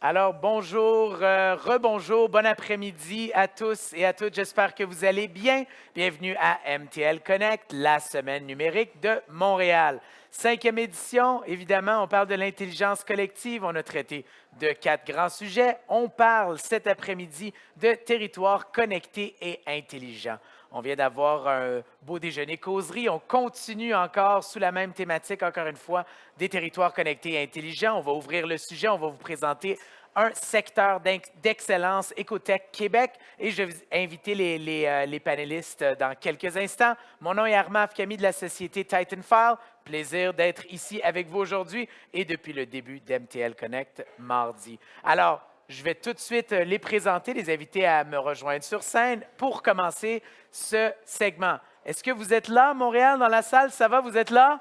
Alors, bonjour, rebonjour, bon après-midi à tous et à toutes. J'espère que vous allez bien. Bienvenue à MTL Connect, la semaine numérique de Montréal. 5e édition, évidemment, on parle de l'intelligence collective. On a traité de 4 grands sujets. On parle cet après-midi de territoires connectés et intelligents. On vient d'avoir un beau déjeuner causerie. On continue encore sous la même thématique, encore une fois, des territoires connectés et intelligents. On va ouvrir le sujet. On va vous présenter un secteur d'excellence Écotech Québec et je vais inviter les panélistes dans quelques instants. Mon nom est Armaf Camille de la société Titanfall. Plaisir d'être ici avec vous aujourd'hui et depuis le début d'MTL Connect mardi. Alors, je vais tout de suite les présenter, les inviter à me rejoindre sur scène pour commencer ce segment. Est-ce que vous êtes là, Montréal, dans la salle? Ça va, vous êtes là?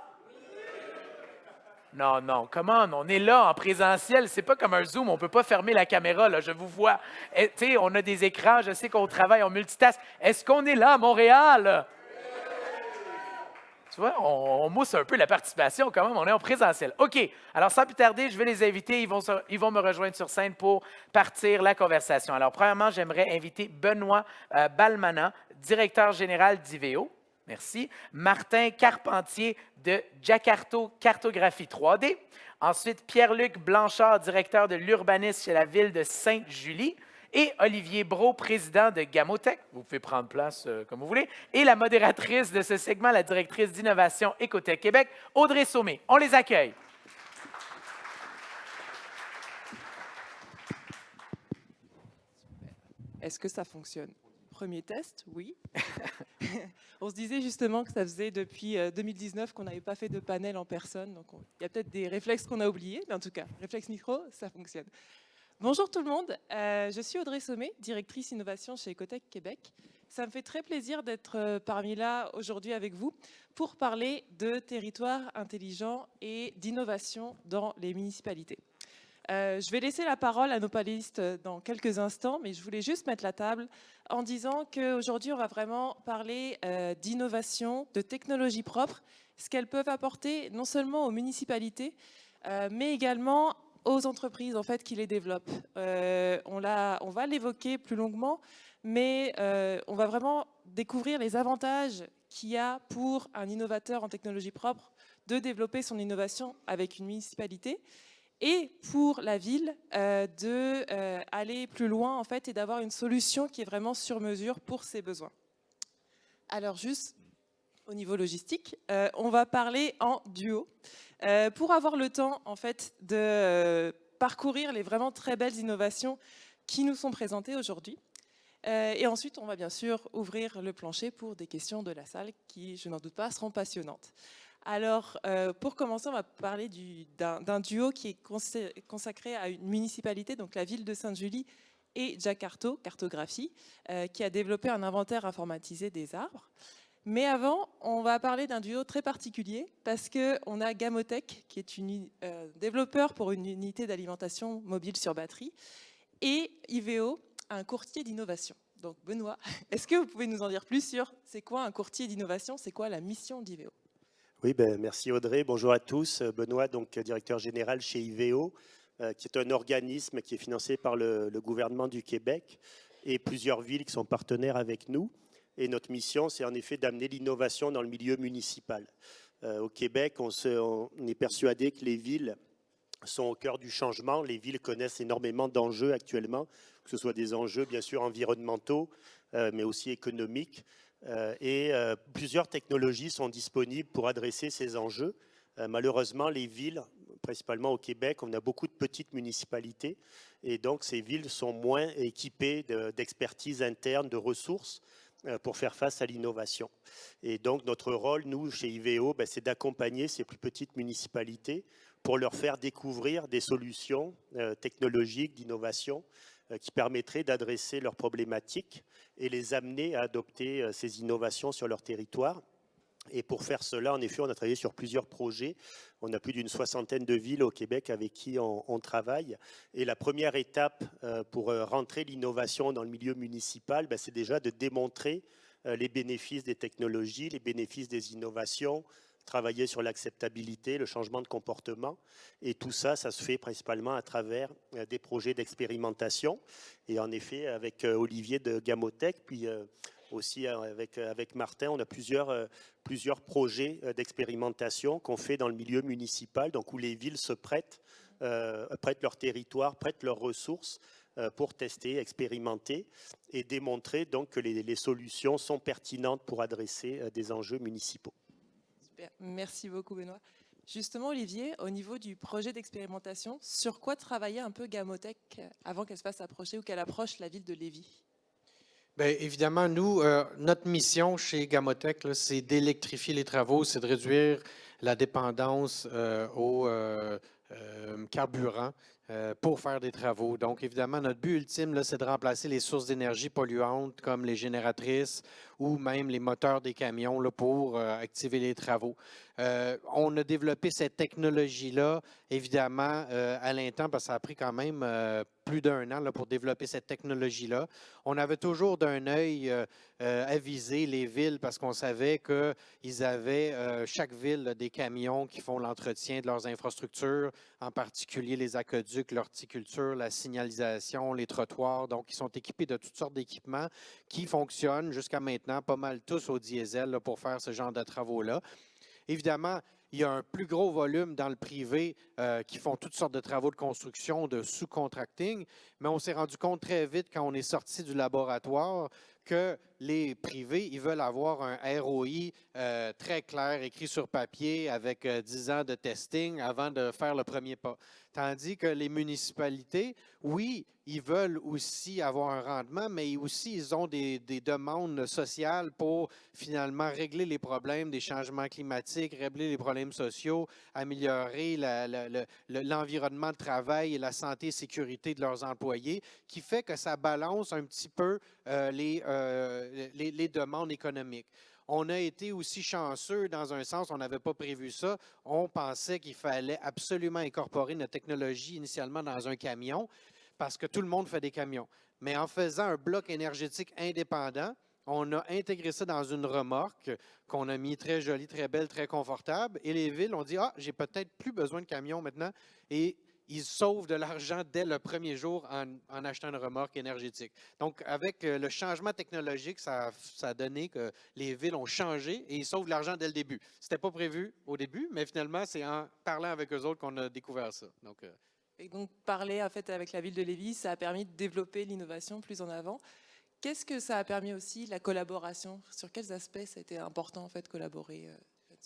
Non, non, comment on est là en présentiel, c'est pas comme un Zoom, on peut pas fermer la caméra, là, je vous vois. Tu sais, on a des écrans, je sais qu'on travaille, on multitask. Est-ce qu'on est là à Montréal? Tu vois, on mousse un peu la participation quand même, on est en présentiel. OK, alors sans plus tarder, je vais les inviter, ils vont me rejoindre sur scène pour partir la conversation. Alors premièrement, j'aimerais inviter Benoît Balmana, directeur général d'IVEO. Merci. Martin Carpentier de Jakarto Cartographie 3D. Ensuite, Pierre-Luc Blanchard, directeur de l'urbanisme chez la ville de Sainte-Julie. Et Olivier Brault, président de Gamotech. Vous pouvez prendre place comme vous voulez. Et la modératrice de ce segment, la directrice d'innovation Écotech Québec, Audrey Saumé. On les accueille. Est-ce que ça fonctionne? Premier test, oui. On se disait justement que ça faisait depuis 2019 qu'on n'avait pas fait de panel en personne. Donc il y a peut-être des réflexes qu'on a oubliés, mais en tout cas, réflexe micro, ça fonctionne. Bonjour tout le monde, je suis Audrey Saumé, directrice innovation chez Écotech Québec. Ça me fait très plaisir d'être parmi là aujourd'hui avec vous pour parler de territoires intelligents et d'innovation dans les municipalités. Je vais laisser la parole à nos panélistes dans quelques instants, mais je voulais juste mettre la table en disant qu'aujourd'hui, on va vraiment parler d'innovation, de technologies propres, ce qu'elles peuvent apporter non seulement aux municipalités, mais également aux entreprises en fait, qui les développent. On va l'évoquer plus longuement, mais on va vraiment découvrir les avantages qu'il y a pour un innovateur en technologie propre de développer son innovation avec une municipalité et pour la ville d'aller plus loin en fait, et d'avoir une solution qui est vraiment sur mesure pour ses besoins. Alors juste au niveau logistique, on va parler en duo pour avoir le temps en fait, de parcourir les vraiment très belles innovations qui nous sont présentées aujourd'hui. Et ensuite, on va bien sûr ouvrir le plancher pour des questions de la salle qui, je n'en doute pas, seront passionnantes. Alors, pour commencer, on va parler d'un duo qui est consacré à une municipalité, donc la ville de Sainte-Julie et Jakarto Cartographie, qui a développé un inventaire informatisé des arbres. Mais avant, on va parler d'un duo très particulier parce qu'on a Gamotech, qui est développeur pour une unité d'alimentation mobile sur batterie, et IVEO, un courtier d'innovation. Donc Benoît, est-ce que vous pouvez nous en dire plus sur c'est quoi un courtier d'innovation, c'est quoi la mission d'IVEO? Oui, merci Audrey. Bonjour à tous. Benoît, donc directeur général chez IVEO, qui est un organisme qui est financé par le gouvernement du Québec et plusieurs villes qui sont partenaires avec nous. Et notre mission, c'est en effet d'amener l'innovation dans le milieu municipal. Au Québec, on est persuadé que les villes sont au cœur du changement. Les villes connaissent énormément d'enjeux actuellement, que ce soit des enjeux bien sûr environnementaux, mais aussi économiques. Plusieurs technologies sont disponibles pour adresser ces enjeux. Malheureusement, les villes, principalement au Québec, on a beaucoup de petites municipalités et donc ces villes sont moins équipées d'expertise interne, de ressources pour faire face à l'innovation. Et donc notre rôle, nous, chez IVEO, c'est d'accompagner ces plus petites municipalités pour leur faire découvrir des solutions technologiques d'innovation qui permettraient d'adresser leurs problématiques et les amener à adopter ces innovations sur leur territoire. Et pour faire cela, en effet, on a travaillé sur plusieurs projets. On a plus d'une soixantaine de villes au Québec avec qui on travaille. Et la première étape pour rentrer l'innovation dans le milieu municipal, c'est déjà de démontrer les bénéfices des technologies, les bénéfices des innovations, travailler sur l'acceptabilité, le changement de comportement. Et tout ça, ça se fait principalement à travers des projets d'expérimentation. Et en effet, avec Olivier de Gamotech, puis aussi avec Martin, on a plusieurs projets d'expérimentation qu'on fait dans le milieu municipal, donc où les villes se prêtent leur territoire, prêtent leurs ressources pour tester, expérimenter et démontrer donc que les solutions sont pertinentes pour adresser des enjeux municipaux. Super. Merci beaucoup, Benoît. Justement, Olivier, au niveau du projet d'expérimentation, sur quoi travaillait un peu Gamotech avant qu'elle se fasse approcher ou qu'elle approche la ville de Lévis? Bien, évidemment, nous, notre mission chez Gamotech, c'est d'électrifier les travaux, c'est de réduire la dépendance au carburant pour faire des travaux. Donc, évidemment, notre but ultime, c'est de remplacer les sources d'énergie polluantes comme les génératrices ou même les moteurs des camions là, pour activer les travaux. On a développé cette technologie-là, évidemment, à l'instant, parce que ça a pris quand même plus d'1 an là, pour développer cette technologie-là. On avait toujours d'un œil avisé les villes parce qu'on savait qu'ils avaient, chaque ville, là, des camions qui font l'entretien de leurs infrastructures, en particulier les aqueducs, l'horticulture, la signalisation, les trottoirs. Donc, ils sont équipés de toutes sortes d'équipements qui fonctionnent jusqu'à maintenant, pas mal tous au diesel là, pour faire ce genre de travaux-là. Évidemment, il y a un plus gros volume dans le privé qui font toutes sortes de travaux de construction, de sous-contracting, mais on s'est rendu compte très vite quand on est sorti du laboratoire que les privés, ils veulent avoir un ROI très clair, écrit sur papier, avec 10 ans de testing avant de faire le premier pas. Tandis que les municipalités, oui, ils veulent aussi avoir un rendement, mais aussi ils ont des demandes sociales pour finalement régler les problèmes des changements climatiques, régler les problèmes sociaux, améliorer l'environnement de travail et la santé et sécurité de leurs employés, qui fait que ça balance un petit peu les demandes économiques. On a été aussi chanceux dans un sens, on n'avait pas prévu ça. On pensait qu'il fallait absolument incorporer notre technologie initialement dans un camion parce que tout le monde fait des camions. Mais en faisant un bloc énergétique indépendant, on a intégré ça dans une remorque qu'on a mis très jolie, très belle, très confortable. Et les villes ont dit « Ah, j'ai peut-être plus besoin de camions maintenant. » Et ils sauvent de l'argent dès le premier jour en achetant une remorque énergétique. Donc, avec le changement technologique, ça a donné que les villes ont changé et ils sauvent de l'argent dès le début. Ce n'était pas prévu au début, mais finalement, c'est en parlant avec eux autres qu'on a découvert ça. Et donc, parler en fait, avec la ville de Lévis, ça a permis de développer l'innovation plus en avant. Qu'est-ce que ça a permis aussi, la collaboration? Sur quels aspects ça a été important en fait, de collaborer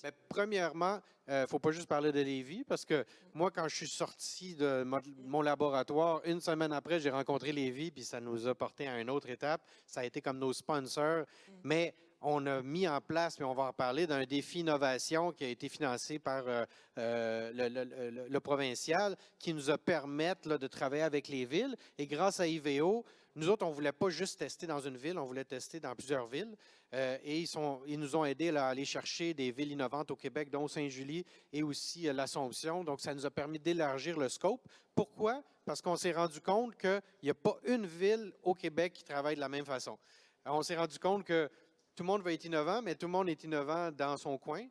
Mais premièrement, il ne faut pas juste parler de Lévis, parce que moi, quand je suis sorti de mon laboratoire, une semaine après, j'ai rencontré Lévis, puis ça nous a porté à une autre étape. Ça a été comme nos sponsors, mais on a mis en place, mais on va en parler, d'un défi innovation qui a été financé par le provincial, qui nous a permis là, de travailler avec les villes. Et grâce à IVEO, nous autres, on ne voulait pas juste tester dans une ville, on voulait tester dans plusieurs villes. Et ils nous ont aidés là, à aller chercher des villes innovantes au Québec, dont Saint-Julie et aussi l'Assomption. Donc, ça nous a permis d'élargir le scope. Pourquoi? Parce qu'on s'est rendu compte qu'il n'y a pas une ville au Québec qui travaille de la même façon. Alors, on s'est rendu compte que tout le monde va être innovant, mais tout le monde est innovant dans son coin.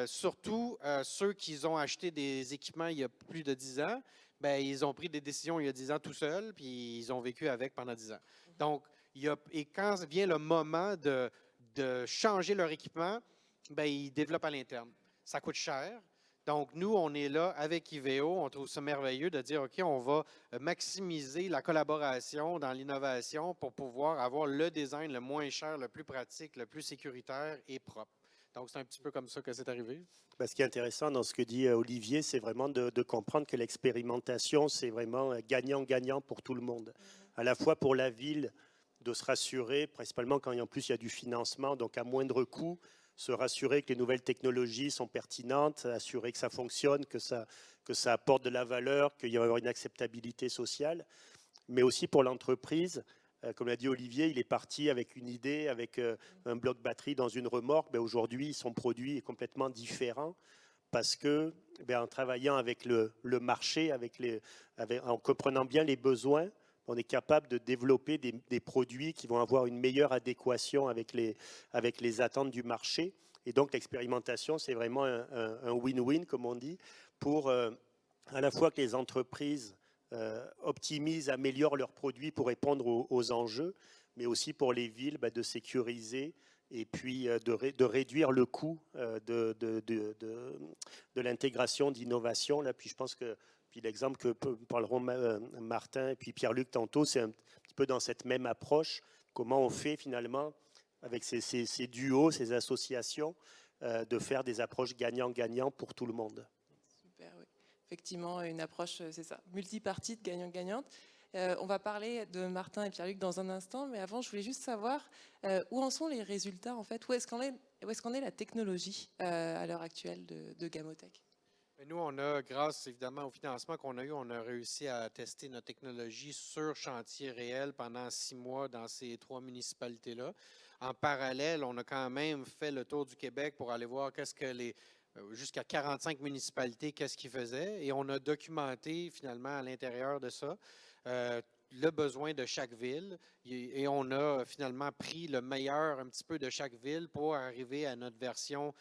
Surtout ceux qui ont acheté des équipements il y a plus de 10 ans, bien, ils ont pris des décisions il y a 10 ans tout seuls, puis ils ont vécu avec pendant 10 ans. Donc, et quand vient le moment de changer leur équipement, bien, ils développent à l'interne. Ça coûte cher. Donc, nous, on est là avec IVEO. On trouve ça merveilleux de dire, OK, on va maximiser la collaboration dans l'innovation pour pouvoir avoir le design le moins cher, le plus pratique, le plus sécuritaire et propre. Donc, c'est un petit peu comme ça que c'est arrivé. Ce qui est intéressant dans ce que dit Olivier, c'est vraiment de comprendre que l'expérimentation, c'est vraiment gagnant-gagnant pour tout le monde. À la fois pour la ville, de se rassurer, principalement quand en plus il y a du financement, donc à moindre coût, se rassurer que les nouvelles technologies sont pertinentes, assurer que ça fonctionne, que ça apporte de la valeur, qu'il y aura une acceptabilité sociale, mais aussi pour l'entreprise. Comme l'a dit Olivier, il est parti avec une idée, avec un bloc batterie dans une remorque. Aujourd'hui, son produit est complètement différent parce que, en travaillant avec le marché, en comprenant bien les besoins, on est capable de développer des produits qui vont avoir une meilleure adéquation avec les attentes du marché. Et donc l'expérimentation, c'est vraiment un win-win, comme on dit, pour à la fois que les entreprises optimisent, améliorent leurs produits pour répondre aux enjeux, mais aussi pour les villes de sécuriser et puis de réduire le coût de l'intégration d'innovation. Puis je pense que l'exemple que parleront Martin et puis Pierre-Luc tantôt, c'est un petit peu dans cette même approche. Comment on fait finalement avec ces duos, ces associations, de faire des approches gagnant-gagnant pour tout le monde. Super, oui. Effectivement, une approche, c'est ça, multipartite, gagnant-gagnante. On va parler de Martin et Pierre-Luc dans un instant, mais avant, je voulais juste savoir où en sont les résultats, en fait, où est-ce qu'en est la technologie à l'heure actuelle de Gamotech? Nous, on a, grâce évidemment au financement qu'on a eu, on a réussi à tester notre technologie sur chantier réel pendant 6 mois dans ces 3 municipalités-là. En parallèle, on a quand même fait le tour du Québec pour aller voir qu'est-ce que jusqu'à 45 municipalités, qu'est-ce qu'ils faisaient. Et on a documenté finalement à l'intérieur de ça le besoin de chaque ville. Et on a finalement pris le meilleur un petit peu de chaque ville pour arriver à notre version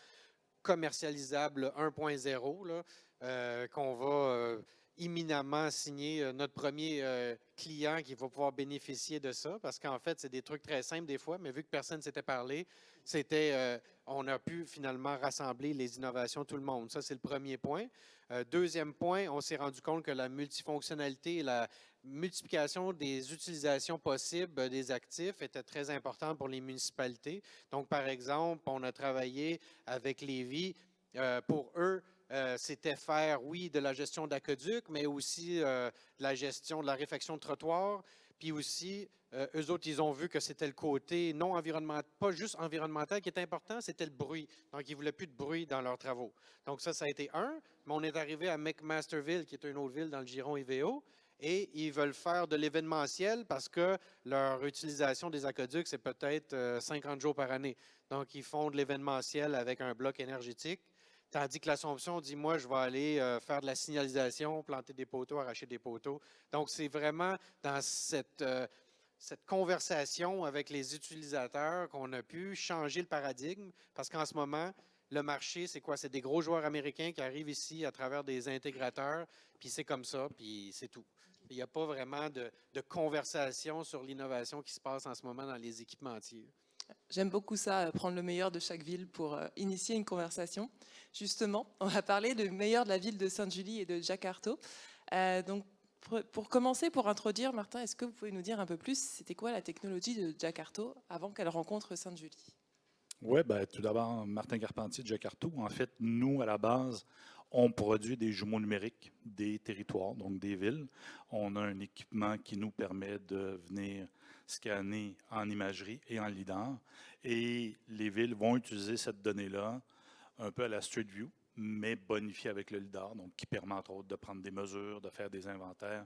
commercialisable 1.0, qu'on va imminemment signer notre premier client qui va pouvoir bénéficier de ça, parce qu'en fait, c'est des trucs très simples des fois, mais vu que personne ne s'était parlé, on a pu finalement rassembler les innovations de tout le monde. Ça, c'est le premier point. Deuxième point, on s'est rendu compte que la multifonctionnalité et la multiplication des utilisations possibles des actifs était très importante pour les municipalités. Donc, par exemple, on a travaillé avec Lévis. Pour eux, c'était faire, oui, de la gestion d'aqueduc, mais aussi de la gestion de la réfection de trottoirs. Puis aussi, eux autres, ils ont vu que c'était le côté non environnemental, pas juste environnemental qui était important, c'était le bruit. Donc, ils ne voulaient plus de bruit dans leurs travaux. Donc, ça a été un. Mais on est arrivé à McMasterville, qui est une autre ville dans le giron IVO, et ils veulent faire de l'événementiel parce que leur utilisation des aqueducs, c'est peut-être 50 jours par année. Donc, ils font de l'événementiel avec un bloc énergétique. Tandis que l'Assomption dit, moi, je vais aller faire de la signalisation, planter des poteaux, arracher des poteaux. Donc, c'est vraiment dans cette conversation avec les utilisateurs qu'on a pu changer le paradigme, parce qu'en ce moment, le marché, c'est quoi? C'est des gros joueurs américains qui arrivent ici à travers des intégrateurs, puis c'est comme ça, puis c'est tout. Il n'y a pas vraiment de conversation sur l'innovation qui se passe en ce moment dans les équipementiers. J'aime beaucoup ça, prendre le meilleur de chaque ville pour initier une conversation. Justement, on va parler du meilleur de la ville de Sainte-Julie et de Jacques-Cartier. Donc, pour commencer, pour introduire, Martin, est-ce que vous pouvez nous dire un peu plus, c'était quoi la technologie de Jacques-Cartier avant qu'elle rencontre Sainte-Julie? Oui, tout d'abord, Martin Carpentier de Jacques-Cartier. En fait, nous, à la base, on produit des jumeaux numériques des territoires, donc des villes. On a un équipement qui nous permet de venir scanner en imagerie et en lidar. Et les villes vont utiliser cette donnée-là un peu à la Street View, mais bonifiée avec le lidar, donc qui permet entre autres de prendre des mesures, de faire des inventaires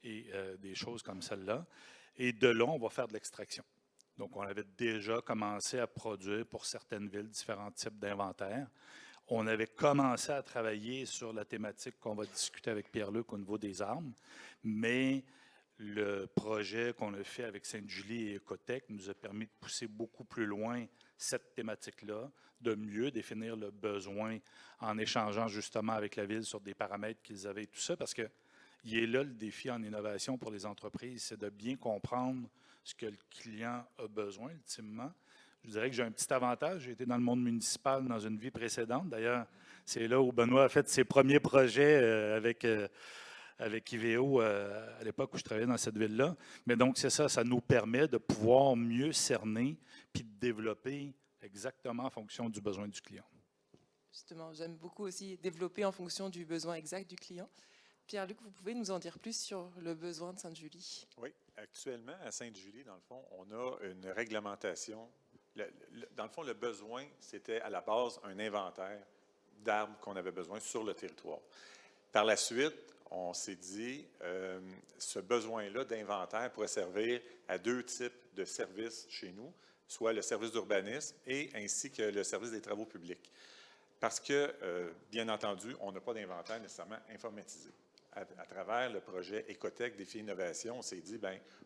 et des choses comme celle-là. Et de là, on va faire de l'extraction. Donc, on avait déjà commencé à produire pour certaines villes différents types d'inventaires. On avait commencé à travailler sur la thématique qu'on va discuter avec Pierre-Luc au niveau des armes, mais le projet qu'on a fait avec Sainte-Julie et Ecotech nous a permis de pousser beaucoup plus loin cette thématique-là, de mieux définir le besoin en échangeant justement avec la ville sur des paramètres qu'ils avaient et tout ça, parce que il est là le défi en innovation pour les entreprises, c'est de bien comprendre ce que le client a besoin ultimement. Je dirais que j'ai un petit avantage. J'ai été dans le monde municipal dans une vie précédente. D'ailleurs, c'est là où Benoît a fait ses premiers projets avec IVO à l'époque où je travaillais dans cette ville-là. Mais donc, c'est ça, ça nous permet de pouvoir mieux cerner puis de développer exactement en fonction du besoin du client. Justement, j'aime beaucoup aussi développer en fonction du besoin exact du client. Pierre-Luc, vous pouvez nous en dire plus sur le besoin de Sainte-Julie? Oui, actuellement, à Sainte-Julie, dans le fond, on a une réglementation. Dans le fond, le besoin, c'était à la base un inventaire d'arbres qu'on avait besoin sur le territoire. Par la suite, on s'est dit, ce besoin-là d'inventaire pourrait servir à 2 types de services chez nous, soit le service d'urbanisme et ainsi que le service des travaux publics. Parce que, bien entendu, on n'a pas d'inventaire nécessairement informatisé. À travers le projet Ecotech Défi Innovation, on s'est dit,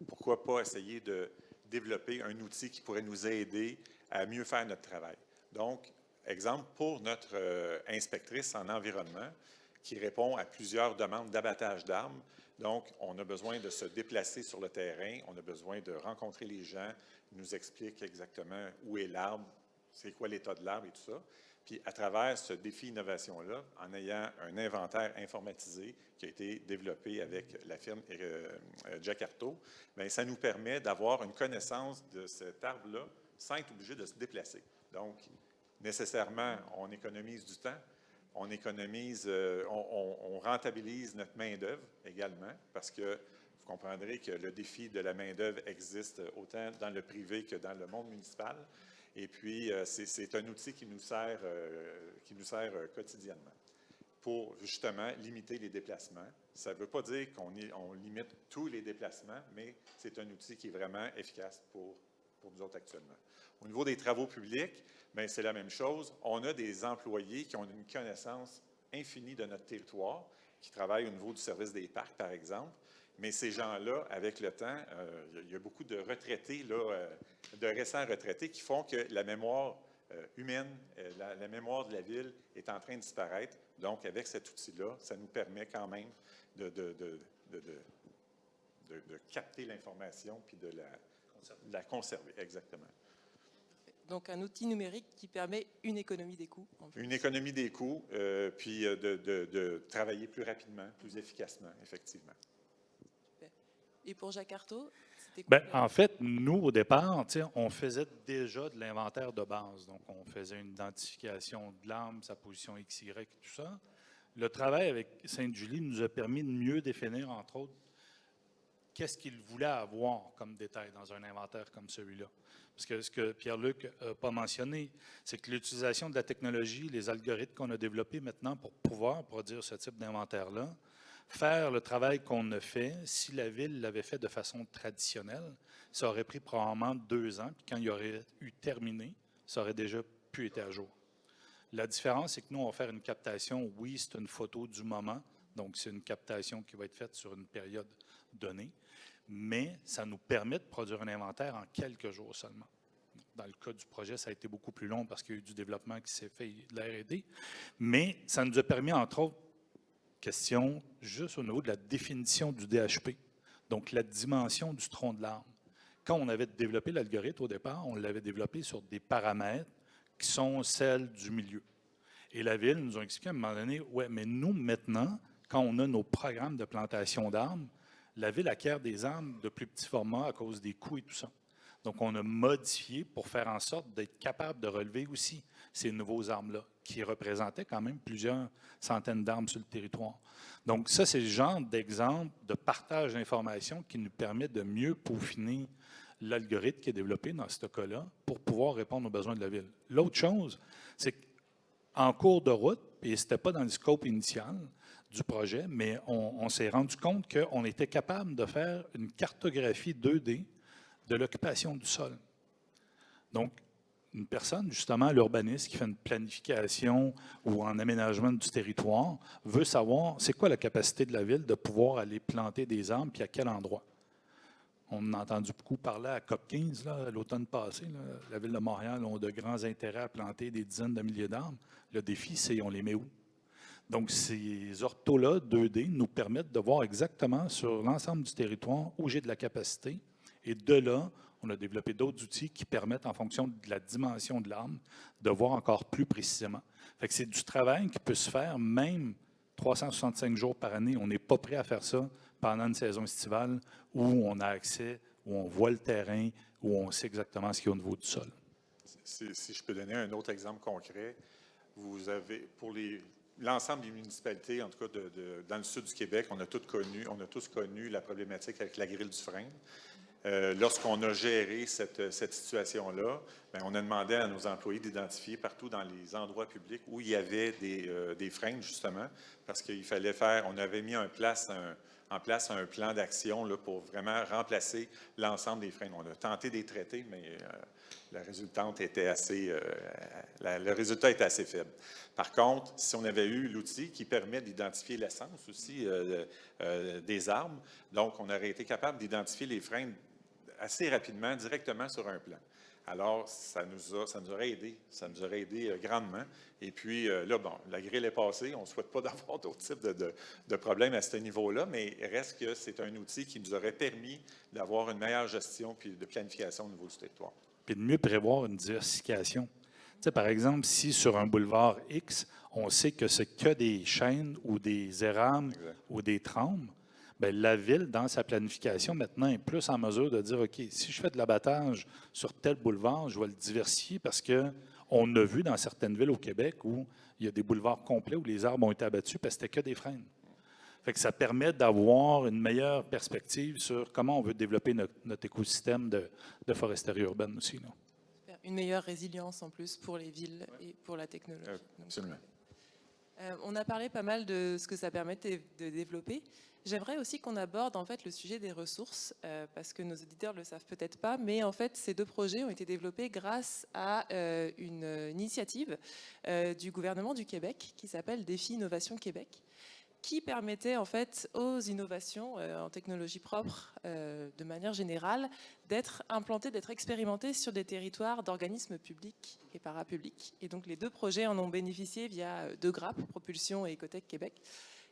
pourquoi pas essayer de développer un outil qui pourrait nous aider à mieux faire notre travail. Donc, exemple, pour notre inspectrice en environnement, qui répond à plusieurs demandes d'abattage d'arbres. Donc, on a besoin de se déplacer sur le terrain, on a besoin de rencontrer les gens, ils nous expliquent exactement où est l'arbre, c'est quoi l'état de l'arbre et tout ça. Puis, à travers ce défi innovation-là, en ayant un inventaire informatisé qui a été développé avec la firme Jacarto, bien, ça nous permet d'avoir une connaissance de cet arbre-là sans être obligé de se déplacer. Donc, nécessairement, on économise du temps, on économise, on rentabilise notre main-d'œuvre également, parce que vous comprendrez que le défi de la main-d'œuvre existe autant dans le privé que dans le monde municipal. Et puis, c'est un outil qui nous sert quotidiennement pour justement limiter les déplacements. Ça ne veut pas dire qu'on limite tous les déplacements, mais c'est un outil qui est vraiment efficace pour nous autres actuellement. Au niveau des travaux publics, bien, c'est la même chose. On a des employés qui ont une connaissance infinie de notre territoire, qui travaillent au niveau du service des parcs, par exemple. Mais ces gens-là, avec le temps, il y a beaucoup de retraités, là, de récents retraités, qui font que la mémoire humaine, la mémoire de la ville est en train de disparaître. Donc, avec cet outil-là, ça nous permet quand même de capter l'information puis de la conserver. Exactement. Donc, un outil numérique qui permet une économie des coûts. Une économie des coûts, puis de travailler plus rapidement, plus efficacement, effectivement. Et pour Jacarto, c'était Bien, en fait, nous, au départ, on faisait déjà de l'inventaire de base. Donc, on faisait une identification de l'arbre, sa position XY, tout ça. Le travail avec Sainte-Julie nous a permis de mieux définir, entre autres, qu'est-ce qu'il voulait avoir comme détail dans un inventaire comme celui-là. Parce que ce que Pierre-Luc n'a pas mentionné, c'est que l'utilisation de la technologie, les algorithmes qu'on a développés maintenant pour pouvoir produire ce type d'inventaire-là, faire le travail qu'on a fait, si la Ville l'avait fait de façon traditionnelle, ça aurait pris probablement 2 ans, puis quand il aurait eu terminé, ça aurait déjà pu être à jour. La différence, c'est que nous, on va faire une captation, oui, c'est une photo du moment, donc c'est une captation qui va être faite sur une période donnée, mais ça nous permet de produire un inventaire en quelques jours seulement. Dans le cas du projet, ça a été beaucoup plus long parce qu'il y a eu du développement qui s'est fait, de la R&D, mais ça nous a permis, entre autres, question juste au niveau de la définition du DHP, donc la dimension du tronc de l'arbre. Quand on avait développé l'algorithme au départ, on l'avait développé sur des paramètres qui sont celles du milieu. Et la Ville nous a expliqué à un moment donné, oui, mais nous, maintenant, quand on a nos programmes de plantation d'arbres, la Ville acquiert des arbres de plus petit format à cause des coûts et tout ça. Donc, on a modifié pour faire en sorte d'être capable de relever aussi ces nouveaux arbres-là, qui représentaient quand même plusieurs centaines d'arbres sur le territoire. Donc, ça, c'est le genre d'exemple de partage d'informations qui nous permet de mieux peaufiner l'algorithme qui est développé dans ce cas-là pour pouvoir répondre aux besoins de la Ville. L'autre chose, c'est qu'en cours de route, et ce n'était pas dans le scope initial du projet, mais on s'est rendu compte qu'on était capable de faire une cartographie 2D de l'occupation du sol. Donc, une personne, justement, l'urbaniste qui fait une planification ou un aménagement du territoire, veut savoir c'est quoi la capacité de la Ville de pouvoir aller planter des arbres puis à quel endroit. On a entendu beaucoup parler à COP15 l'automne passé. Là, la Ville de Montréal a de grands intérêts à planter des dizaines de milliers d'arbres. Le défi, c'est on les met où? Donc, ces orthos-là, 2D, nous permettent de voir exactement sur l'ensemble du territoire où j'ai de la capacité. Et de là, on a développé d'autres outils qui permettent, en fonction de la dimension de l'arbre, de voir encore plus précisément. Fait que c'est du travail qui peut se faire même 365 jours par année. On n'est pas prêt à faire ça pendant une saison estivale où on a accès, où on voit le terrain, où on sait exactement ce qu'il y a au niveau du sol. Si je peux donner un autre exemple concret, vous avez, pour l'ensemble des municipalités, en tout cas dans le sud du Québec, on a tous connu la problématique avec la grille du frein. Lorsqu'on a géré cette situation-là, bien, on a demandé à nos employés d'identifier partout dans les endroits publics où il y avait des freins, justement, parce qu'il fallait on avait mis en place un plan d'action là, pour vraiment remplacer l'ensemble des freins. On a tenté de les traiter, mais le résultat était assez faible. Par contre, si on avait eu l'outil qui permet d'identifier l'essence aussi des arbres, donc on aurait été capable d'identifier les freins assez rapidement, directement sur un plan. Alors, ça nous aurait aidé. Ça nous aurait aidé grandement. Et puis, là, bon, la grille est passée. On ne souhaite pas d'avoir d'autres types de problèmes à ce niveau-là, mais il reste que c'est un outil qui nous aurait permis d'avoir une meilleure gestion puis de planification au niveau du territoire. Puis de mieux prévoir une diversification. Tu sais, par exemple, si sur un boulevard X, on sait que c'est que des chênes ou des érables ou des trambes, bien, la ville, dans sa planification, maintenant, est plus en mesure de dire, OK, si je fais de l'abattage sur tel boulevard, je vais le diversifier parce qu'on a vu dans certaines villes au Québec où il y a des boulevards complets où les arbres ont été abattus parce que c'était que des frênes. Fait que ça permet d'avoir une meilleure perspective sur comment on veut développer notre écosystème de foresterie urbaine aussi, là. Une meilleure résilience en plus pour les villes et pour la technologie. Absolument. On a parlé pas mal de ce que ça permet de développer. J'aimerais aussi qu'on aborde en fait le sujet des ressources, parce que nos auditeurs ne le savent peut-être pas, mais en fait ces deux projets ont été développés grâce à une initiative du gouvernement du Québec qui s'appelle Défi Innovation Québec, qui permettait en fait aux innovations en technologie propre, de manière générale, d'être implantées, d'être expérimentées sur des territoires d'organismes publics et parapublics. Et donc les deux projets en ont bénéficié via deux grappes, Propulsion et Ecotech Québec.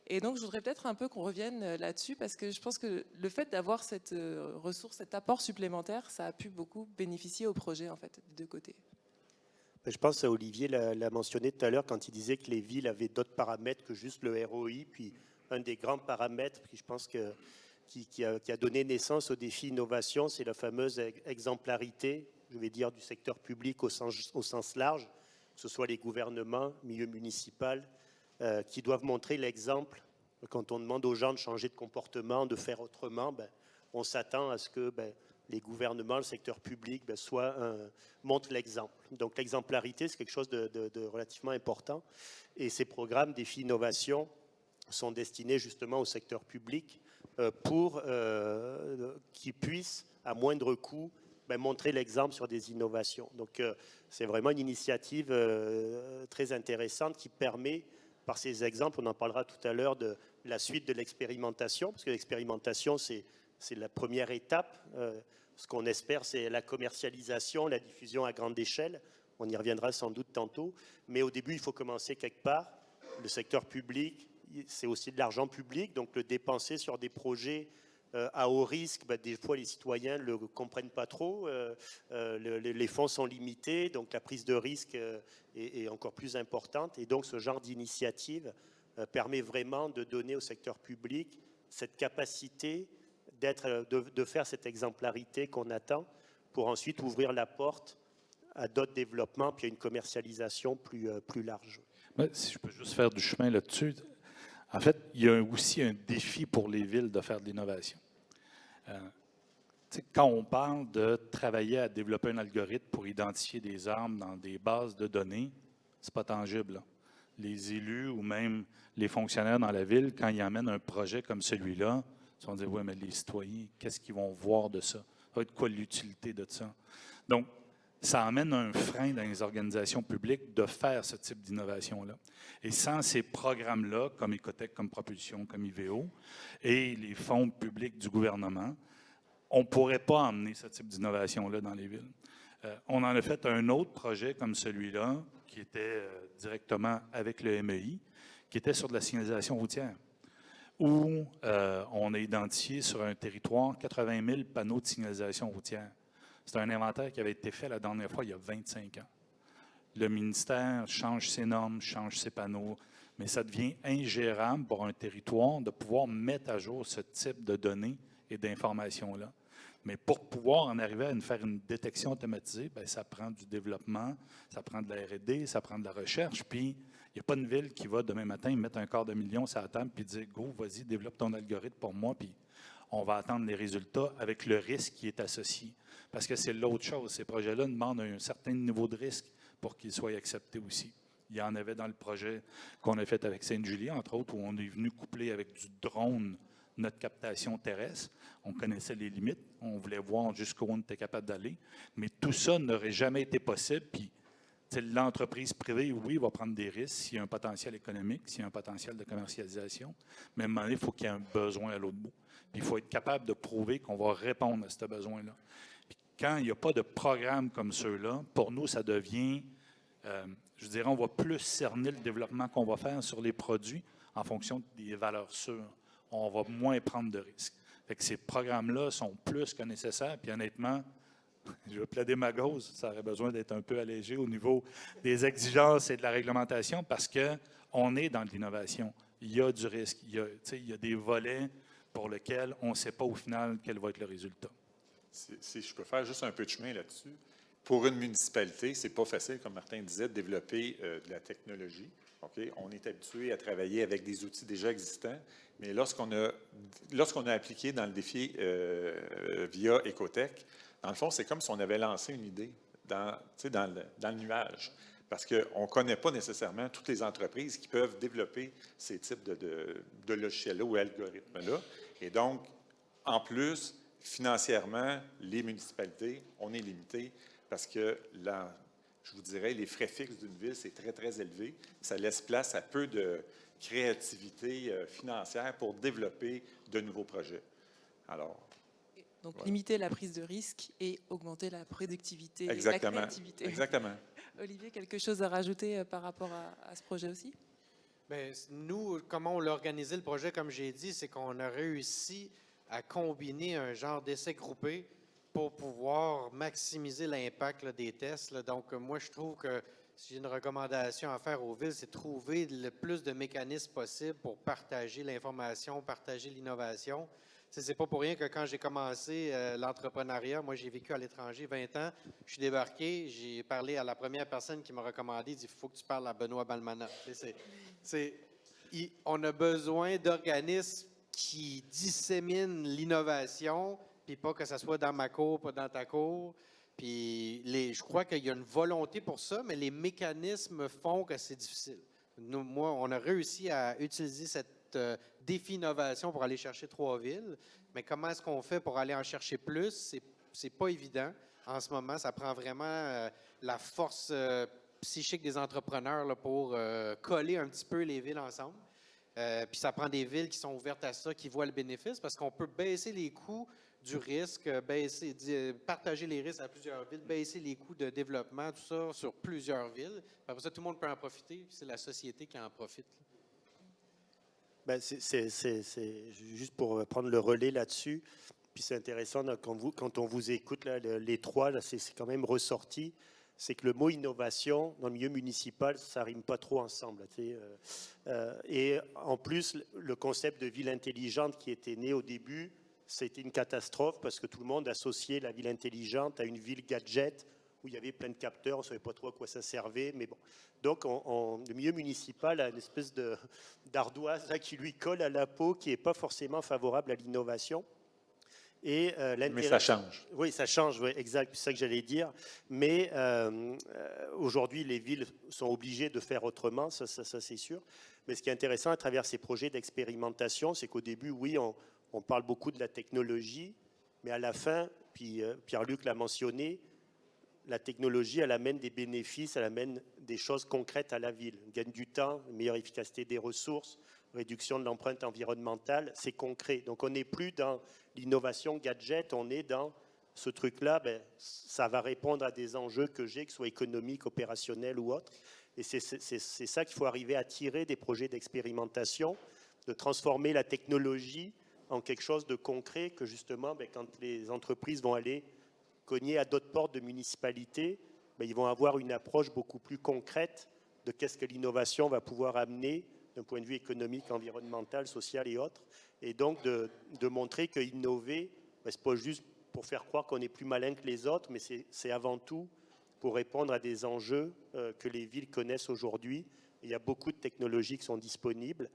Et donc je voudrais peut-être un peu qu'on revienne là-dessus, parce que je pense que le fait d'avoir cette ressource, cet apport supplémentaire, ça a pu beaucoup bénéficier au projet en fait, des deux côtés. Je pense que Olivier l'a mentionné tout à l'heure quand il disait que les villes avaient d'autres paramètres que juste le ROI. Puis un des grands paramètres qui, je pense, qui a donné naissance au défi innovation, c'est la fameuse exemplarité, je vais dire, du secteur public au sens large, que ce soit les gouvernements, milieu municipal, qui doivent montrer l'exemple. Quand on demande aux gens de changer de comportement, de faire autrement, on s'attend à ce que les gouvernements, le secteur public, montrent l'exemple. Donc l'exemplarité, c'est quelque chose de relativement important. Et ces programmes défis innovation sont destinés justement au secteur public pour qu'ils puissent, à moindre coût, montrer l'exemple sur des innovations. Donc c'est vraiment une initiative très intéressante qui permet, par ces exemples, on en parlera tout à l'heure, de la suite de l'expérimentation, parce que l'expérimentation, c'est la première étape. Ce qu'on espère, c'est la commercialisation, la diffusion à grande échelle. On y reviendra sans doute tantôt. Mais au début, il faut commencer quelque part. Le secteur public, c'est aussi de l'argent public. Donc, le dépenser sur des projets à haut risque, des fois, les citoyens ne le comprennent pas trop. Les fonds sont limités. Donc, la prise de risque est encore plus importante. Et donc, ce genre d'initiative permet vraiment de donner au secteur public cette capacité de faire cette exemplarité qu'on attend pour ensuite ouvrir la porte à d'autres développements puis à une commercialisation plus large. Si je peux juste faire du chemin là-dessus, en fait, il y a aussi un défi pour les villes de faire de l'innovation. Quand on parle de travailler à développer un algorithme pour identifier des arbres dans des bases de données, c'est pas tangible, là. Les élus ou même les fonctionnaires dans la ville, quand ils amènent un projet comme celui-là, ils vont dire, oui, mais les citoyens, qu'est-ce qu'ils vont voir de ça? Ça va être quoi l'utilité de ça? Donc, ça amène un frein dans les organisations publiques de faire ce type d'innovation-là. Et sans ces programmes-là, comme Ecotech, comme Propulsion, comme IVEO, et les fonds publics du gouvernement, on ne pourrait pas amener ce type d'innovation-là dans les villes. On en a fait un autre projet comme celui-là, qui était directement avec le MEI, qui était sur de la signalisation routière, où on a identifié sur un territoire 80 000 panneaux de signalisation routière. C'est un inventaire qui avait été fait la dernière fois il y a 25 ans. Le ministère change ses normes, change ses panneaux, mais ça devient ingérable pour un territoire de pouvoir mettre à jour ce type de données et d'informations-là. Mais pour pouvoir en arriver à faire une détection automatisée, ça prend du développement, ça prend de la R&D, ça prend de la recherche, puis il n'y a pas une ville qui va demain matin mettre $250 000 sur la table puis dire « Go, vas-y, développe ton algorithme pour moi, puis on va attendre les résultats avec le risque qui est associé. » Parce que c'est l'autre chose. Ces projets-là demandent un certain niveau de risque pour qu'ils soient acceptés aussi. Il y en avait dans le projet qu'on a fait avec Sainte-Julie, entre autres, où on est venu coupler avec du drone notre captation terrestre. On connaissait les limites. On voulait voir jusqu'où on était capable d'aller. Mais tout ça n'aurait jamais été possible. Puis, l'entreprise privée, oui, va prendre des risques s'il y a un potentiel économique, s'il y a un potentiel de commercialisation. Mais à un moment donné, il faut qu'il y ait un besoin à l'autre bout. Puis, il faut être capable de prouver qu'on va répondre à ce besoin-là. Puis, quand il n'y a pas de programme comme ceux-là, pour nous, ça devient, je dirais, on va plus cerner le développement qu'on va faire sur les produits en fonction des valeurs sûres. On va moins prendre de risques. Fait que ces programmes-là sont plus que nécessaires. Puis honnêtement, je vais plaider ma cause, ça aurait besoin d'être un peu allégé au niveau des exigences et de la réglementation parce qu'on est dans de l'innovation. Il y a du risque. Il y a des volets pour lesquels on ne sait pas au final quel va être le résultat. Si je peux faire juste un peu de chemin là-dessus, pour une municipalité, ce n'est pas facile, comme Martin disait, de développer de la technologie. Okay? On est habitué à travailler avec des outils déjà existants, mais lorsqu'on a appliqué dans le défi via Ecotech, dans le fond, c'est comme si on avait lancé une idée dans le nuage. Parce qu'on ne connaît pas nécessairement toutes les entreprises qui peuvent développer ces types de logiciels-là ou algorithmes-là. Et donc, en plus, financièrement, les municipalités, on est limité parce que, je vous dirais, les frais fixes d'une ville, c'est très, très élevé. Ça laisse place à peu de créativité financière pour développer de nouveaux projets. Alors, donc, voilà. Limiter la prise de risque et augmenter la productivité et la créativité. Exactement. Olivier, quelque chose à rajouter par rapport à ce projet aussi? Bien, nous, comment on l'a organisé le projet, comme j'ai dit, c'est qu'on a réussi à combiner un genre d'essai groupé pour pouvoir maximiser l'impact des tests. Donc, moi, je trouve que si j'ai une recommandation à faire aux villes, c'est de trouver le plus de mécanismes possibles pour partager l'information, partager l'innovation. C'est pas pour rien que quand j'ai commencé l'entrepreneuriat, moi j'ai vécu à l'étranger 20 ans, je suis débarqué, j'ai parlé à la première personne qui m'a recommandé, il dit « il faut que tu parles à Benoît Balmana ». On a besoin d'organismes qui disséminent l'innovation, puis pas que ça soit dans ma cour, pas dans ta cour. Puis je crois qu'il y a une volonté pour ça, mais les mécanismes font que c'est difficile. Moi, on a réussi à utiliser cette défi innovation pour aller chercher 3 villes, mais comment est-ce qu'on fait pour aller en chercher plus? C'est pas évident. En ce moment, ça prend vraiment la force psychique des entrepreneurs là, pour coller un petit peu les villes ensemble. Puis ça prend des villes qui sont ouvertes à ça, qui voient le bénéfice, parce qu'on peut baisser les coûts du risque, partager les risques à plusieurs villes, baisser les coûts de développement, tout ça, sur plusieurs villes. Après ça, tout le monde peut en profiter, puis c'est la société qui en profite. Ben, c'est juste pour prendre le relais là-dessus. Puis c'est intéressant, quand on vous écoute, là, les trois, là, c'est quand même ressorti. C'est que le mot innovation, dans le milieu municipal, ça ne rime pas trop ensemble. Et en plus, le concept de ville intelligente qui était né au début, c'était une catastrophe parce que tout le monde associait la ville intelligente à une ville gadget où il y avait plein de capteurs, on ne savait pas trop à quoi ça servait. Mais bon. Donc, le milieu municipal a une espèce d'ardoise qui lui colle à la peau qui n'est pas forcément favorable à l'innovation. Mais ça change. Oui, ça change, oui, exact, c'est ça que j'allais dire. Mais aujourd'hui, les villes sont obligées de faire autrement, ça c'est sûr. Mais ce qui est intéressant à travers ces projets d'expérimentation, c'est qu'au début, oui, on parle beaucoup de la technologie, mais à la fin, puis Pierre-Luc l'a mentionné, la technologie, elle amène des bénéfices, elle amène des choses concrètes à la ville. Gagne du temps, meilleure efficacité des ressources, réduction de l'empreinte environnementale, c'est concret. Donc on n'est plus dans l'innovation gadget, on est dans ce truc-là, ça va répondre à des enjeux que j'ai, que ce soit économiques, opérationnels ou autres. Et c'est ça qu'il faut arriver à tirer des projets d'expérimentation, de transformer la technologie en quelque chose de concret que justement, quand les entreprises vont aller cogner à d'autres portes de municipalités, ils vont avoir une approche beaucoup plus concrète de qu'est-ce que l'innovation va pouvoir amener d'un point de vue économique, environnemental, social et autres. Et donc de montrer que innover, ce n'est pas juste pour faire croire qu'on est plus malin que les autres, mais c'est avant tout pour répondre à des enjeux que les villes connaissent aujourd'hui. Il y a beaucoup de technologies qui sont disponibles.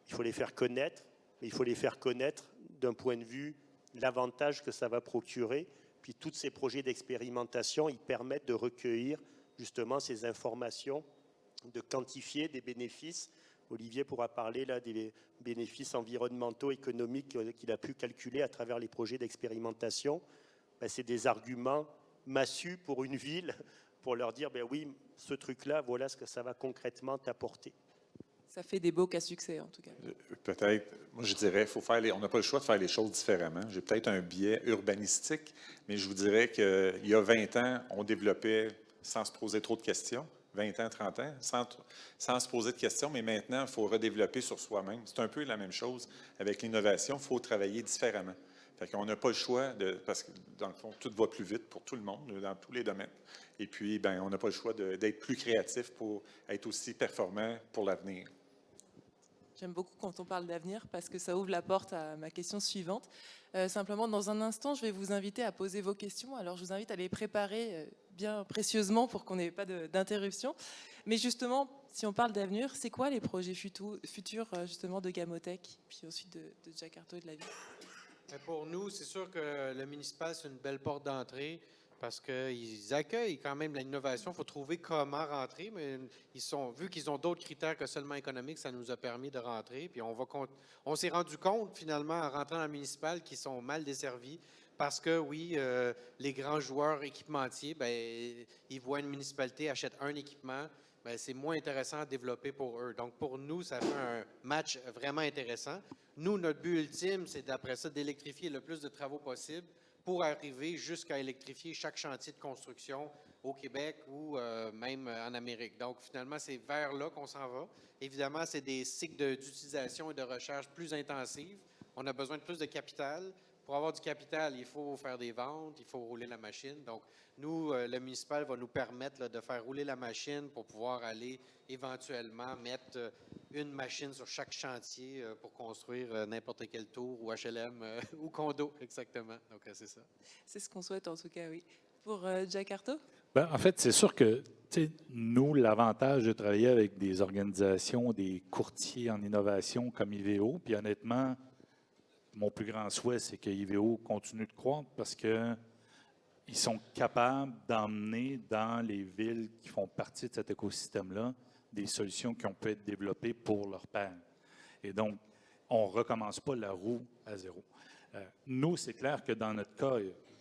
Il faut les faire connaître, mais il faut les faire connaître d'un point de vue l'avantage que ça va procurer. Puis tous ces projets d'expérimentation, ils permettent de recueillir justement ces informations, de quantifier des bénéfices. Olivier pourra parler là des bénéfices environnementaux, économiques qu'il a pu calculer à travers les projets d'expérimentation. C'est des arguments massus pour une ville, pour leur dire, oui, ce truc-là, voilà ce que ça va concrètement t'apporter. ça fait des beaux cas succès, en tout cas. Peut-être, moi je dirais, on n'a pas le choix de faire les choses différemment. J'ai peut-être un biais urbanistique, mais je vous dirais qu'il y a 20 ans, on développait sans se poser trop de questions. 20 ans, 30 ans, sans se poser de questions, mais maintenant, il faut redévelopper sur soi-même. C'est un peu la même chose avec l'innovation, il faut travailler différemment. Fait qu'on n'a pas le choix, parce que dans le fond, tout va plus vite pour tout le monde, dans tous les domaines. Et puis, ben, on n'a pas le choix d'être plus créatif pour être aussi performant pour l'avenir. J'aime beaucoup quand on parle d'avenir parce que ça ouvre la porte à ma question suivante. Simplement, dans un instant, je vais vous inviter à poser vos questions. Alors, je vous invite à les préparer bien précieusement pour qu'on n'ait pas d'interruption. Mais justement, si on parle d'avenir, c'est quoi les projets futurs justement de Gamotech, puis ensuite de Jakarta et de la ville? Pour nous, c'est sûr que le municipal, c'est une belle porte d'entrée parce qu'ils accueillent quand même l'innovation. Il faut trouver comment rentrer, mais vu qu'ils ont d'autres critères que seulement économiques, ça nous a permis de rentrer. Puis on s'est rendu compte finalement en rentrant dans le municipal qu'ils sont mal desservis parce que oui, les grands joueurs équipementiers, ben, ils voient une municipalité, achètent un équipement. Ben, c'est moins intéressant à développer pour eux. Donc, pour nous, ça fait un match vraiment intéressant. Nous, notre but ultime, c'est d'après ça d'électrifier le plus de travaux possible pour arriver jusqu'à électrifier chaque chantier de construction au Québec ou même en Amérique. Donc, finalement, c'est vers là qu'on s'en va. Évidemment, c'est des cycles d'utilisation et de recherche plus intensifs. On a besoin de plus de capital. Pour avoir du capital, il faut faire des ventes, il faut rouler la machine. Donc, nous, le municipal va nous permettre de faire rouler la machine pour pouvoir aller éventuellement mettre une machine sur chaque chantier pour construire n'importe quelle tour ou HLM ou condo, exactement. Donc, c'est ça. C'est ce qu'on souhaite en tout cas, oui. Pour Jakarta? Ben, en fait, c'est sûr que nous, l'avantage de travailler avec des organisations, des courtiers en innovation comme IVEO, puis honnêtement, mon plus grand souhait, c'est que IVEO continue de croître parce qu'ils sont capables d'emmener dans les villes qui font partie de cet écosystème-là des solutions qui ont pu être développées pour leurs pairs. Et donc, on ne recommence pas la roue à zéro. Nous, c'est clair que dans notre cas,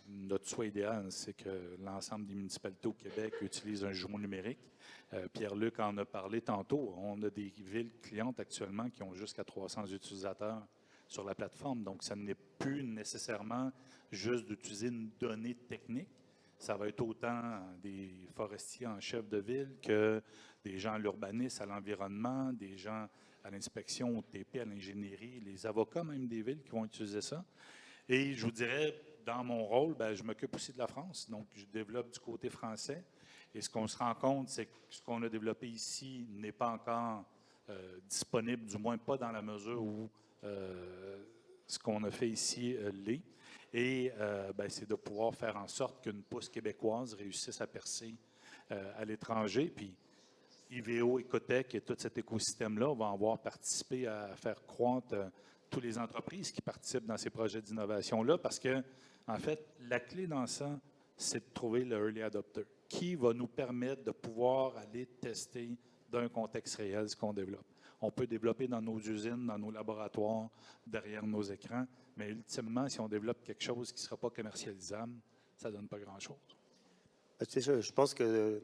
notre souhait idéal, c'est que l'ensemble des municipalités au Québec utilisent un jumeau numérique. Pierre-Luc en a parlé tantôt. On a des villes clientes actuellement qui ont jusqu'à 300 utilisateurs sur la plateforme. Donc, ça n'est plus nécessairement juste d'utiliser une donnée technique. Ça va être autant des forestiers en chef de ville que des gens à l'urbanisme, à l'environnement, des gens à l'inspection, au TP, à l'ingénierie, les avocats même des villes qui vont utiliser ça. Et je vous dirais, dans mon rôle, je m'occupe aussi de la France. Donc, je développe du côté français. Et ce qu'on se rend compte, c'est que ce qu'on a développé ici n'est pas encore disponible, du moins pas dans la mesure où ce qu'on a fait ici l'est. Et c'est de pouvoir faire en sorte qu'une pousse québécoise réussisse à percer à l'étranger. Puis IVEO, Ecotech et tout cet écosystème-là vont avoir participé à faire croître toutes les entreprises qui participent dans ces projets d'innovation-là parce que, en fait, la clé dans ça, c'est de trouver le early adopter qui va nous permettre de pouvoir aller tester dans un contexte réel ce qu'on développe. On peut développer dans nos usines, dans nos laboratoires, derrière nos écrans, mais ultimement, si on développe quelque chose qui ne sera pas commercialisable, ça ne donne pas grand-chose. C'est ça, je pense que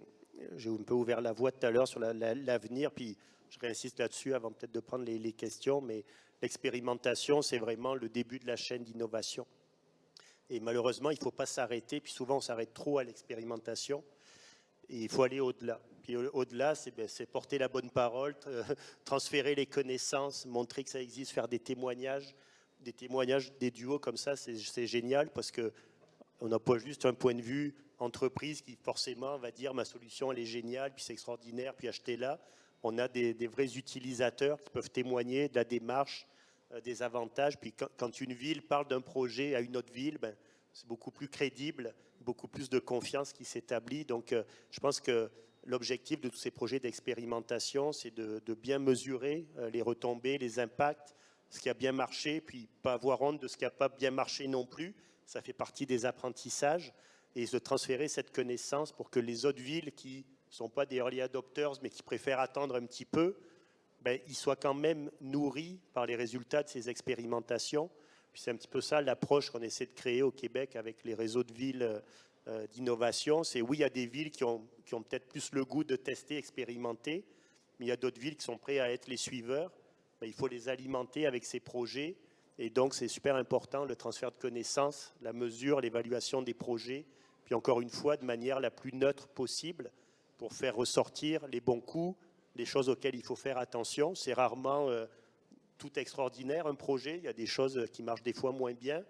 j'ai un peu ouvert la voie tout à l'heure sur l'avenir, puis je réinsiste là-dessus avant peut-être de prendre les questions, mais l'expérimentation, c'est vraiment le début de la chaîne d'innovation. Et malheureusement, il ne faut pas s'arrêter, puis souvent on s'arrête trop à l'expérimentation, et il faut aller au-delà. Puis au-delà, c'est porter la bonne parole, transférer les connaissances, montrer que ça existe, faire des témoignages, des duos comme ça, c'est génial parce qu'on n'a pas juste un point de vue entreprise qui forcément va dire ma solution elle est géniale, puis c'est extraordinaire, puis achetez-la. On a des vrais utilisateurs qui peuvent témoigner de la démarche, des avantages. Puis quand une ville parle d'un projet à une autre ville, c'est beaucoup plus crédible, beaucoup plus de confiance qui s'établit. Donc je pense que l'objectif de tous ces projets d'expérimentation, c'est de bien mesurer les retombées, les impacts, ce qui a bien marché, puis pas avoir honte de ce qui n'a pas bien marché non plus. Ça fait partie des apprentissages. Et de transférer cette connaissance pour que les autres villes qui ne sont pas des early adopters, mais qui préfèrent attendre un petit peu, ils soient quand même nourris par les résultats de ces expérimentations. Puis c'est un petit peu ça l'approche qu'on essaie de créer au Québec avec les réseaux de villes d'innovation. C'est oui, il y a des villes qui ont peut-être plus le goût de tester, expérimenter, mais il y a d'autres villes qui sont prêtes à être les suiveurs. Mais il faut les alimenter avec ces projets. Et donc, c'est super important, le transfert de connaissances, la mesure, l'évaluation des projets, puis encore une fois, de manière la plus neutre possible pour faire ressortir les bons coups, les choses auxquelles il faut faire attention. C'est rarement tout extraordinaire, un projet. Il y a des choses qui marchent des fois moins bien,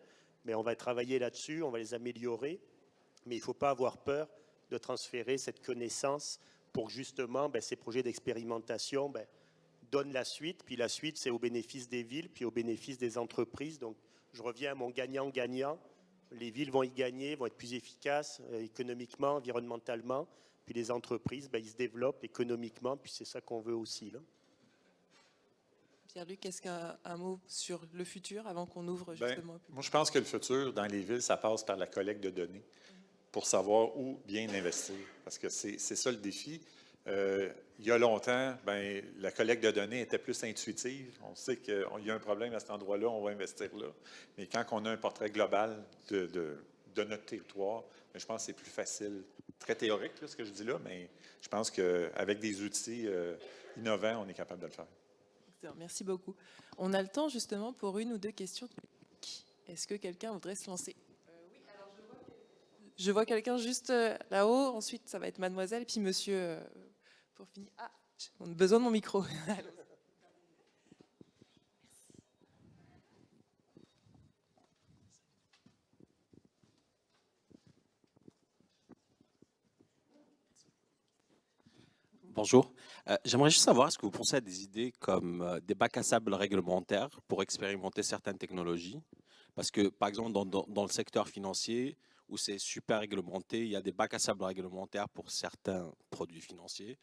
mais on va travailler là-dessus, on va les améliorer. Mais il ne faut pas avoir peur de transférer cette connaissance pour justement, ces projets d'expérimentation donnent la suite. Puis la suite, c'est au bénéfice des villes, puis au bénéfice des entreprises. Donc, je reviens à mon gagnant-gagnant. Les villes vont y gagner, vont être plus efficaces économiquement, environnementalement. Puis les entreprises, ils se développent économiquement, puis c'est ça qu'on veut aussi, là. Pierre-Luc, est-ce qu'un mot sur le futur avant qu'on ouvre justement? Moi, je pense que le futur, dans les villes, ça passe par la collecte de données pour savoir où bien investir. Parce que c'est ça le défi. Il y a longtemps, la collecte de données était plus intuitive. On sait qu'il y a un problème à cet endroit-là, on va investir là. Mais quand on a un portrait global de notre territoire, je pense que c'est plus facile. Très théorique, là, ce que je dis là, mais je pense qu'avec des outils innovants, on est capable de le faire. Merci beaucoup. On a le temps justement pour une ou deux questions. Est-ce que quelqu'un voudrait se lancer? Oui, alors je vois quelqu'un juste là-haut. Ensuite, ça va être mademoiselle, puis monsieur pour finir. Ah, on a besoin de mon micro. Bonjour. J'aimerais juste savoir, est-ce que vous pensez à des idées comme des bacs à sable réglementaires pour expérimenter certaines technologies? Parce que, par exemple, dans le secteur financier, où c'est super réglementé, il y a des bacs à sable réglementaires pour certains produits financiers.